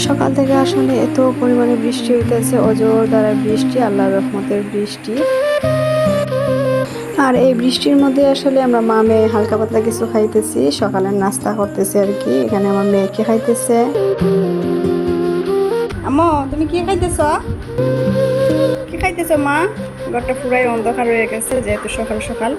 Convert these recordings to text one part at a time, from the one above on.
সকাল থেকে আসলে এত পরিমাণে বৃষ্টি হইতেছে, অজোর দ্বারা বৃষ্টি, আল্লাহর রহমতের বৃষ্টি। আর এই বৃষ্টির মধ্যে আসলে আমরা মা মেয়ে হালকা পাতলা কিছু খাইতেছি, সকালের নাস্তা করতেছি আর কি। এখানে আমার মেয়েকে খাইতেছে। আম্মু তুমি কি খাইতেছ? কি খাইতেছ মা? ঘরটা পুরাই অন্ধকার হয়ে গেছে যেহেতু সকাল সকাল।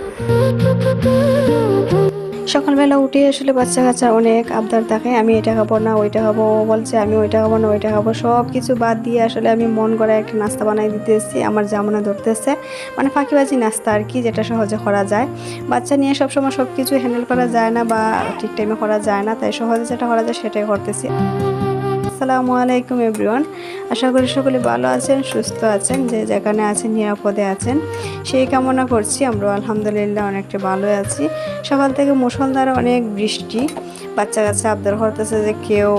সকালবেলা উঠে আসলে বাচ্চা কাচ্চা অনেক আবদার থাকে, আমি এটা খাবো না ওইটা খাবো, ও বলছে আমি ওইটা খাবো না ওইটা খাবো। সব কিছু বাদ দিয়ে আসলে আমি মন করে একটা নাস্তা বানাই দিতেছি, আমার জামনা ধরতেছে। মানে ফাঁকিবাজি নাস্তা আর কি, যেটা সহজে করা যায়। বাচ্চা নিয়ে সবসময় সব কিছু হ্যান্ডেল করা যায় না বা ঠিক টাইমে করা যায় না, তাই সহজে যেটা করা যায় সেটাই করতেছি। আসসালামু আলাইকুম এভরিওয়ান, আশা করি সকলে ভালো আছেন, সুস্থ আছেন, যে যেখানে আছেন নিরাপদে আছেন সেই কামনা করছি। আমরা আলহামদুলিল্লাহ অনেকটা ভালোই আছি। সকাল থেকে মুষলধারে অনেক বৃষ্টি, বাচ্চা কাচ্চা আবদার করতেছে যে কেউ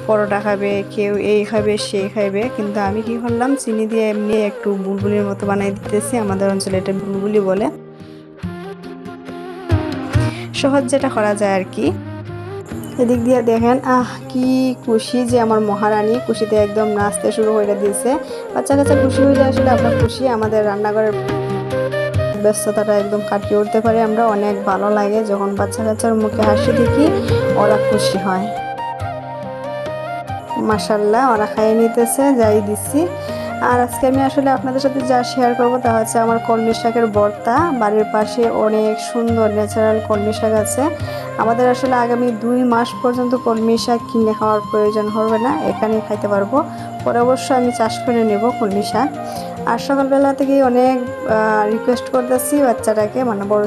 পরোটা খাবে, কেউ এই খাবে সেই খাবে। কিন্তু আমি কি করলাম, চিনি দিয়ে এমনি একটু বুলবুলির মতো বানাই দিতেছি। আমাদের অঞ্চলে এটা বুলবুলি বলে, সহজ যেটা করা যায় আর কি। এদিক দিয়ে দেখেন কি খুশি যে আমার মহারানী, খুশিতে একদম নাচতে শুরু করে দিয়েছে। বাচ্চা কাচ্চা খুশি হয়ে যায় আসলে আমরা খুশি, আমাদের রান্নাঘরের ব্যস্ততাটা একদম কাটিয়ে উঠতে পারি আমরা। অনেক ভালো লাগে যখন বাচ্চা কাচ্চার মুখে হাসি দেখি, ওরা খুশি হয়। মাশাল্লাহ ওরা খাইয়ে নিতেছে যাই দিচ্ছি। আর আজকে আমি আসলে আপনাদের সাথে যা শেয়ার করবো তা হচ্ছে আমার কলমি শাকের ভর্তা। বাড়ির পাশে অনেক সুন্দর ন্যাচারাল কলমি শাক আছে। আমাদের আসলে আগামী 2 মাস পর্যন্ত কলমি শাক কিনে খাওয়ার প্রয়োজন হবে না, এখানেই খাইতে পারবো। পরে অবশ্য আমি চাষ করে নেব কলমি শাক। আর সকালবেলা থেকেই অনেক রিকোয়েস্ট করতেছি বাচ্চাটাকে, মানে বড়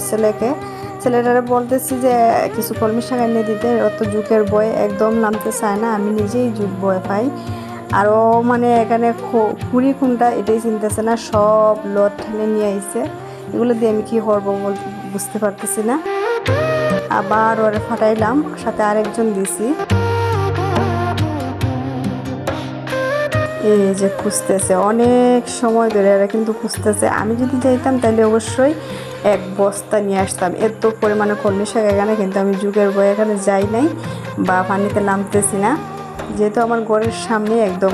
ছেলেটারে বলতেছি যে কিছু কলমি শাক এনে দিতে। অত যুগের বয় একদম নামতে চায় না, আমি নিজেই যুগ বয় পাই। আরও মানে এখানে খুঁড়ি খুঁটা এটাই চিনতেছে না, সব লোড ঠেলে নিয়ে আইছে। এগুলো দিয়ে আমি কী করবো বুঝতে পারতেছি না। আবার ওরে ফাটাইলাম, সাথে আরেকজন দিছি। এই যে খুঁজতেছে অনেক সময় ধরে, এরা কিন্তু খুঁজতেছে। আমি যদি যাইতাম তাহলে অবশ্যই 1 বস্তা নিয়ে আসতাম, এত পরিমাণে কলমি শাক এখানে। কিন্তু আমি যুগের বয়ে এখানে যাই নাই বা পানিতে নামতেছি না, যেহেতু আমার ঘরের সামনে একদম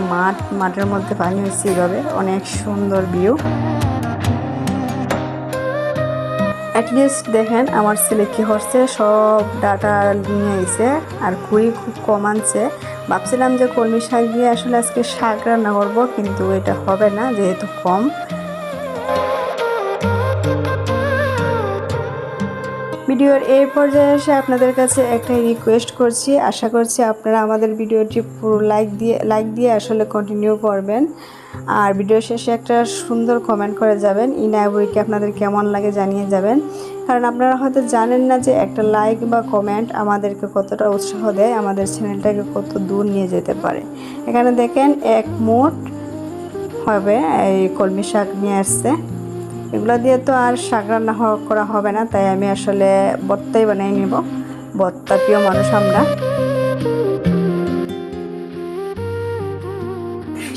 মাঠের মধ্যে পানি হচ্ছে। এইভাবে অনেক সুন্দর ভিউ। অ্যাটলিস্ট দেখেন আমার ছেলে কি হচ্ছে, সব ডাটা নিয়ে আইছে আর খুবই খুব কম আনছে। ভাবছিলাম যে কলমি শাক দিয়ে আসলে আজকে শাক রান্না করবো, কিন্তু এটা হবে না যেহেতু কম। ভিডিওর এই পর্যায়ে এসে আপনাদের কাছে একটাই রিকোয়েস্ট করছি, আশা করছি আপনারা আমাদের ভিডিওটি পুরো লাইক দিয়ে আসলে কন্টিনিউ করবেন। আর ভিডিও শেষে একটা সুন্দর কমেন্ট করে যাবেন, ইনা বইকে আপনাদের কেমন লাগে জানিয়ে যাবেন। কারণ আপনারা হয়তো জানেন না যে একটা লাইক বা কমেন্ট আমাদেরকে কতটা উৎসাহ দেয়, আমাদের চ্যানেলটাকে কত দূর নিয়ে যেতে পারে। এখানে দেখেন 1 মুঠ হবে এই কলমি শাক নিয়ে আসছে। এগুলো দিয়ে তো আর শাক রান্না করা হবে না, তাই আমি আসলে ভর্তাই বানিয়ে নিব। ভর্তা প্রিয় মানুষ আমরা।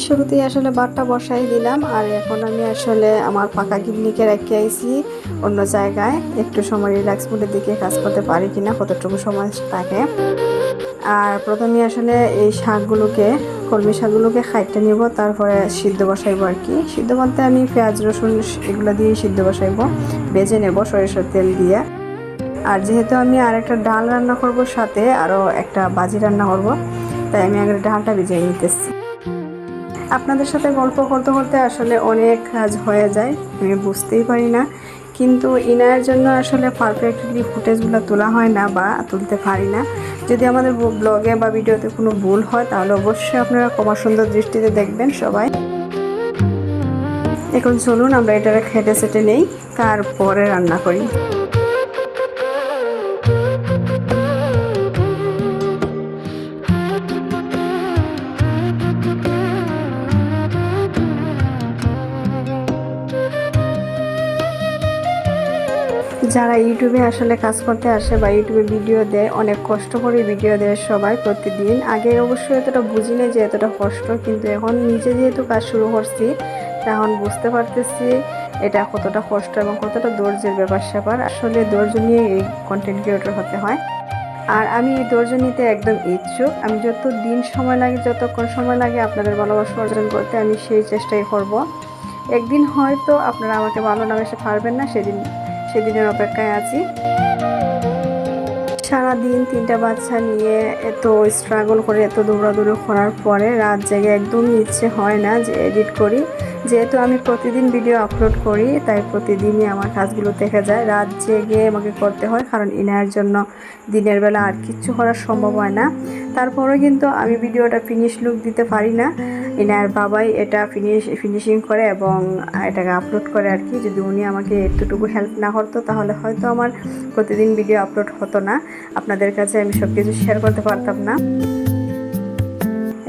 শুরুতেই আসলে ভাতটা বসাই দিলাম। আর এখন আমি আসলে আমার পাকা গিন্নিকে রেখে আইছি অন্য জায়গায়, একটু সময় রিল্যাক্স মোডের দিকে কাজ করতে পারি কিনা, কতটুকু সময় থাকে। আর প্রথমে আসলে এই শাকগুলোকে, কলমি শাকগুলোকে খাইতে নিব, তারপরে সিদ্ধ বসাইবো আর কি। সিদ্ধ বলতে আমি পেঁয়াজ রসুন এগুলো দিয়েই সিদ্ধ বসাইবো, ভেজে নেব সরিষার তেল দিয়ে। আর যেহেতু আমি আর একটা ডাল রান্না করব, সাথে আরও একটা ভাজি রান্না করব, তাই আমি আগে ডালটা ভিজিয়ে নিতেছি। আপনাদের সাথে গল্প করতে করতে আসলে অনেক কাজ হয়ে যায়, আমি বুঝতেই পারি না। কিন্তু ইনার জন্য আসলে পারফেক্টলি ফুটেজগুলো তোলা হয় না বা তুলতে পারি না। যদি আমাদের ব্লগে বা ভিডিওতে কোনো ভুল হয় তাহলে অবশ্যই আপনারা ক্ষমা সুন্দর দৃষ্টিতে দেখবেন সবাই। এখন চলুন আমরা এটারে খেটে সেটে নেই, তারপরে রান্না করি। যারা ইউটিউবে আসলে কাজ করতে আসে বা ইউটিউবে ভিডিও দেয়, অনেক কষ্ট করে ভিডিও দেয় সবাই প্রতিদিন। আগে অবশ্যই এতটা বুঝি না যে এতটা কষ্ট, কিন্তু এখন নিজে যেহেতু কাজ শুরু করছি তখন বুঝতে পারতেছি এটা কতটা কষ্ট এবং কতটা ধৈর্যের ব্যাপার আসলে ধৈর্য নিয়ে এই কন্টেন্ট ক্রিয়েটর হতে হয়। আর আমি এই ধৈর্য নিতে একদম ইচ্ছুক। আমি যতক্ষণ সময় লাগে আপনাদের ভালোবাসা অর্জন করতে আমি সেই চেষ্টাই করব। একদিন হয়তো আপনারা আমাকে ভালো না বেসে পারবেন না, সেদিনের অপেক্ষায় আছি। সারাদিন 3টা বাচ্চা নিয়ে এত স্ট্রাগল করে এত দৌড়াদৌড়ি করার পরে রাত জেগে একদমই ইচ্ছে হয় না যে এডিট করি। যেহেতু আমি প্রতিদিন ভিডিও আপলোড করি তাই প্রতিদিনই আমার কাজগুলো থেকে যায়, রাত জেগে আমাকে করতে হয়, কারণ ইনার জন্য দিনের বেলা আর কিচ্ছু করা সম্ভব হয় না। তারপরেও কিন্তু আমি ভিডিওটা ফিনিশ লুক দিতে পারি না, ইনার বাবাই এটা ফিনিশিং করে এবং এটাকে আপলোড করে আর কি। যদি উনি আমাকে একটুটুকু হেল্প না করতো তাহলে হয়তো আমার প্রতিদিন ভিডিও আপলোড হতো না, আপনাদের কাছে আমি সব কিছু শেয়ার করতে পারতাম না।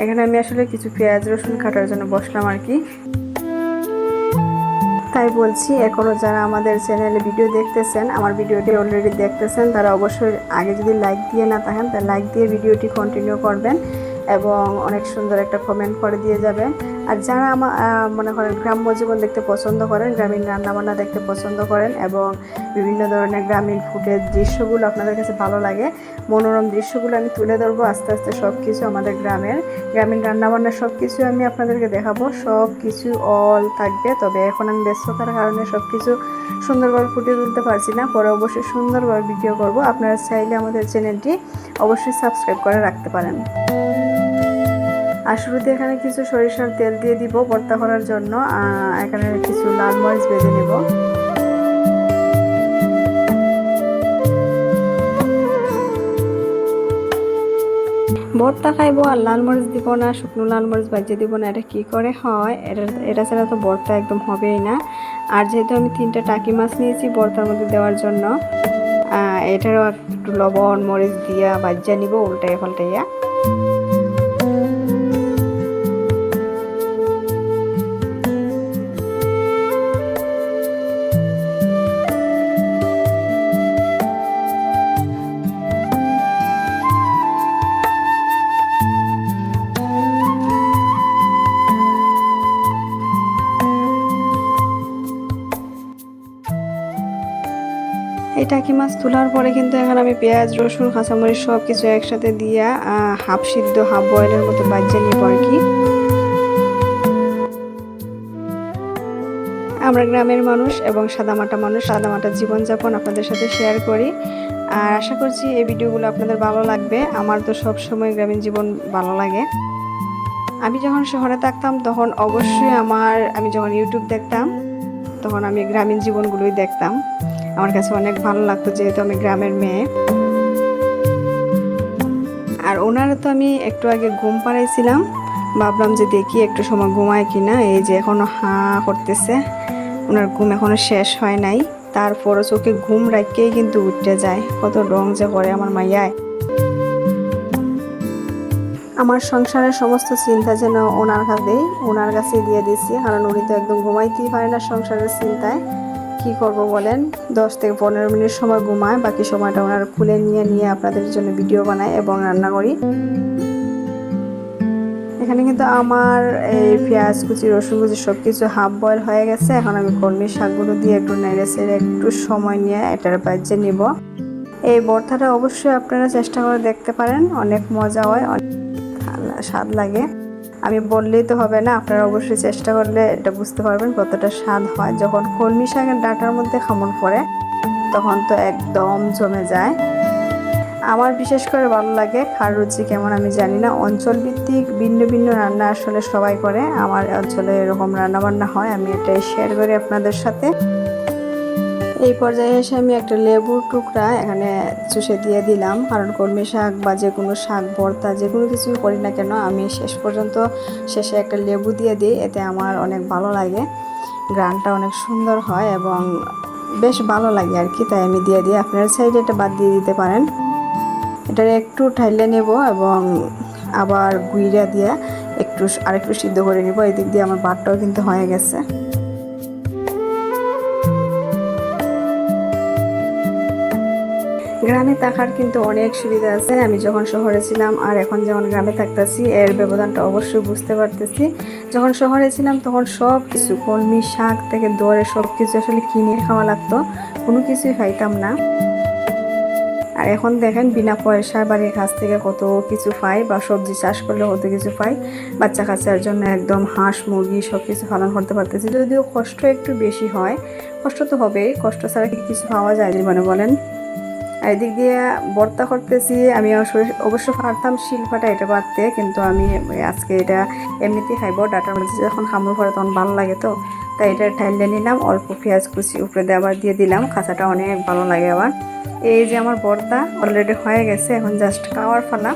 এখানে আমি আসলে কিছু পেঁয়াজ রসুন কাটার জন্য বসলাম আর কি। তাই বলছি, এখনও যারা আমাদের চ্যানেলে ভিডিও দেখতেছেন, আমার ভিডিওটি অলরেডি দেখতেছেন, তারা অবশ্যই আগে যদি লাইক দিয়ে না থাকেন তাহলে লাইক দিয়ে ভিডিওটি কন্টিনিউ করবেন এবং অনেক সুন্দর একটা কমেন্ট করে দিয়ে যাবেন। আর যারা মনে করেন গ্রাম্য জীবন দেখতে পছন্দ করেন, গ্রামীণ রান্নাবান্না দেখতে পছন্দ করেন এবং বিভিন্ন ধরনের গ্রামীণ ফুটের দৃশ্যগুলো আপনাদের কাছে ভালো লাগে, মনোরম দৃশ্যগুলো আমি তুলে ধরবো আস্তে আস্তে। সব কিছু আমাদের গ্রামীণ রান্নাবান্না সব কিছু আমি আপনাদেরকে দেখাবো, সব কিছু অল থাকবে। তবে এখন আমি ব্যস্ততার কারণে সব কিছু সুন্দরভাবে ফুটিয়ে তুলতে পারছি না, পরে অবশ্যই সুন্দরভাবে ভিডিও করব। আপনারা চাইলে আমাদের চ্যানেলটি অবশ্যই সাবস্ক্রাইব করে রাখতে পারেন। আর শুরুতে এখানে কিছু সরিষার তেল দিয়ে দিব ভর্তা করার জন্য। এখানে কিছু লাল মরিচ ভেজে নেব। ভর্তা খাইবো আর লাল মরিচ দিব না, শুকনো লাল মরিচ ভাজিয়ে দিব না, এটা কি করে হয়? এটা ছাড়া তো ভর্তা একদম হবেই না। আর যেহেতু আমি 3টা টাকি মাছ নিয়েছি ভর্তার মধ্যে দেওয়ার জন্য, এটারও একটু লবণ মরিচ দিয়া ভাজিয়ে নিব উল্টাইয়া পাল্টাইয়া। এই টাকি মাছ তোলার পরে কিন্তু এখানে আমি পেঁয়াজ রসুন কাঁচামরিচ সব কিছু একসাথে দিয়া হাফ সিদ্ধ হাফ বয়েলের মতো বাজিয়ে নিব আর কি। আমরা গ্রামের মানুষ এবং সাদামাটা জীবনযাপন আপনাদের সাথে শেয়ার করি। আর আশা করছি এই ভিডিওগুলো আপনাদের ভালো লাগবে। আমার তো সব সময় গ্রামীণ জীবন ভালো লাগে। আমি যখন শহরে থাকতাম তখন অবশ্যই আমি যখন ইউটিউব দেখতাম তখন আমি গ্রামীণ জীবনগুলোই দেখতাম। আমার কাছে অনেক ভালো লাগতো, যেহেতু আমি গ্রামের মেয়ে। আর ওনারা তো আমি একটু আগে ঘুম পাড়াইছিলাম, ভাবলাম যে দেখি একটু সময় ঘুমায় কিনা। এই যে এখনো হাঁ করতেছে, ওনার ঘুম এখনো শেষ হয় নাই, তারপরও চোখে ঘুম রাখতেই কিন্তু উঠতে যায়। কত রং যে করে আমার মাইয়ায়। আমার সংসারের সমস্ত চিন্তা যেন ওনার কাছে দিয়ে দিছি, কারণ উনি তো একদম ঘুমাইতেই পারে না সংসারের চিন্তায়। কি করব বলেন, 10 থেকে 15 মিনিট সময় ঘুমায়, বাকি সময়টা ওনার খুলে নিয়ে আপনাদের জন্য ভিডিও বানাই এবং রান্না করি। এখানে কিন্তু আমার এই পেঁয়াজ কুচি রসুন কুচি সব কিছু হাফ বয়েল হয়ে গেছে। এখন আমি কলমি শাকগুলো দিয়ে একটু নেড়ে চেড়ে একটু সময় নিয়ে এটার বাজিয়ে নিব। এই ভর্তাটা অবশ্যই আপনারা চেষ্টা করে দেখতে পারেন, অনেক মজা হয়, অনেক স্বাদ লাগে। আমি বললেই তো হবে না, আপনারা অবশ্যই চেষ্টা করলে এটা বুঝতে পারবেন কতটা স্বাদ হয়। যখন কলমি শাকের ডাঁটার মধ্যে খামন পড়ে তখন তো একদম জমে যায়। আমার বিশেষ করে ভালো লাগে, কার রুচি কেমন আমি জানি না। অঞ্চলভিত্তিক ভিন্ন ভিন্ন রান্না আসলে সবাই করে, আমার অঞ্চলে এরকম রান্নাবান্না হয়, আমি এটাই শেয়ার করি আপনাদের সাথে। এই পর্যায়ে এসে আমি একটা লেবুর টুকরা এখানে চুষে দিয়ে দিলাম, কারণ কলমি শাক বা যে কোনো শাক ভর্তা যে কোনো কিছুই করি না কেন আমি শেষে একটা লেবু দিয়ে দিই, এতে আমার অনেক ভালো লাগে। গ্রানটা অনেক সুন্দর হয় এবং বেশ ভালো লাগে আর কি, তাই আমি দিয়ে দিই। আপনারা চাইলে এটা বাদ দিয়ে দিতে পারেন। এটা একটু ঠাইলে নেব এবং আবার গুঁড়া দিয়ে আরেকটু সিদ্ধ করে নেব। এই দিক দিয়ে আমার ভাতটাও কিন্তু হয়ে গেছে। গ্রামে থাকার কিন্তু অনেক সুবিধা আছে। আমি যখন শহরে ছিলাম আর এখন যখন গ্রামে থাকতেছি এর ব্যবধানটা অবশ্যই বুঝতে পারতেছি। যখন শহরে ছিলাম তখন সব কিছু কলমি শাক থেকে দরে সব কিছু আসলে কিনে খাওয়া লাগতো, কোনো কিছুই খাইতাম না। আর এখন দেখেন বিনা পয়সায় বাড়ির কাছ থেকে কত কিছু পাই, বা সবজি চাষ করলে কত কিছু পাই। বাচ্চা কাচ্চার জন্য একদম হাঁস মুরগি সব কিছু পালন করতে পারতেছি, যদিও কষ্ট একটু বেশি হয়। কষ্ট তো হবেই, কষ্ট ছাড়া কি কিছু পাওয়া যায় জীবনে বলেন। আর এদিক দিয়ে ভর্তা করতেছি। আমি অবশ্য পারতাম শিলপাটা এটা পারতে, কিন্তু আমি আজকে এটা এমনিতেই খাইবো। ডাটার মধ্যে যখন খামড় পরে তখন ভালো লাগে, তো তাই এটা ঠাইলে নিলাম। অল্প পেঁয়াজ কুচি উপরে দিয়ে আবার দিয়ে দিলাম, খাঁচাটা অনেক ভালো লাগে আবার। এই যে আমার ভর্তা অলরেডি হয়ে গেছে, এখন জাস্ট খাওয়ার পালা।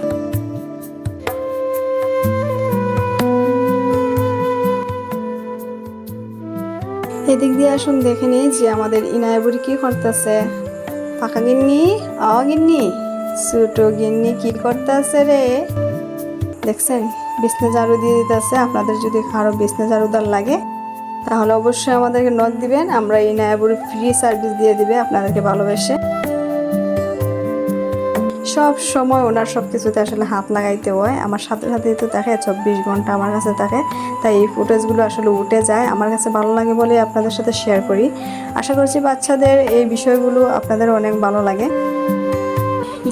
এদিক দিয়ে আসুন দেখে নিই যে আমাদের ইনায় বুড়ি কি করতেছে। পাকা গিন্নি, গিন্নি, ছোটো গিন্নি কি করতেছে রে? দেখছেন বিছনা ঝাড়ু দিয়ে দিতেছে। আপনাদের যদি কারো বিছনা ঝাড়ুদার লাগে তাহলে অবশ্যই আমাদেরকে নক দিবেন, আমরা ইনায় বুড়ি ফ্রি সার্ভিস দিয়ে দিবে আপনাদেরকে ভালোবেসে। সব সময় ওনার সব কিছুতে আসলে হাত লাগাইতে হয়। আমার সাথে সাথেই তো থাকে, 24 ঘন্টা আমার কাছে থাকে। তাই এই ফুটেজগুলো আসলে উঠে যায়, আমার কাছে ভালো লাগে বলে আপনাদের সাথে শেয়ার করি। আশা করছি বাচ্চাদের এই বিষয়গুলো আপনাদের অনেক ভালো লাগে।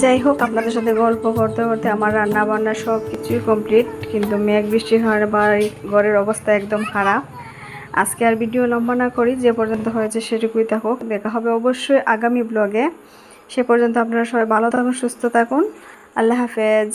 যাই হোক, আপনাদের সাথে গল্প করতে করতে আমার রান্না বান্না সব কিছুই কমপ্লিট, কিন্তু মেঘ বৃষ্টির কারণে ঘরের অবস্থা একদম খারাপ। আজকে আর ভিডিও লম্বা না করি, যে পর্যন্ত হয়েছে সেটুকুই থাকুক। দেখা হবে অবশ্যই আগামী ব্লগে। সে পর্যন্ত আপনারা সবাই ভালো থাকুন, সুস্থ থাকুন। আল্লাহ হাফেজ।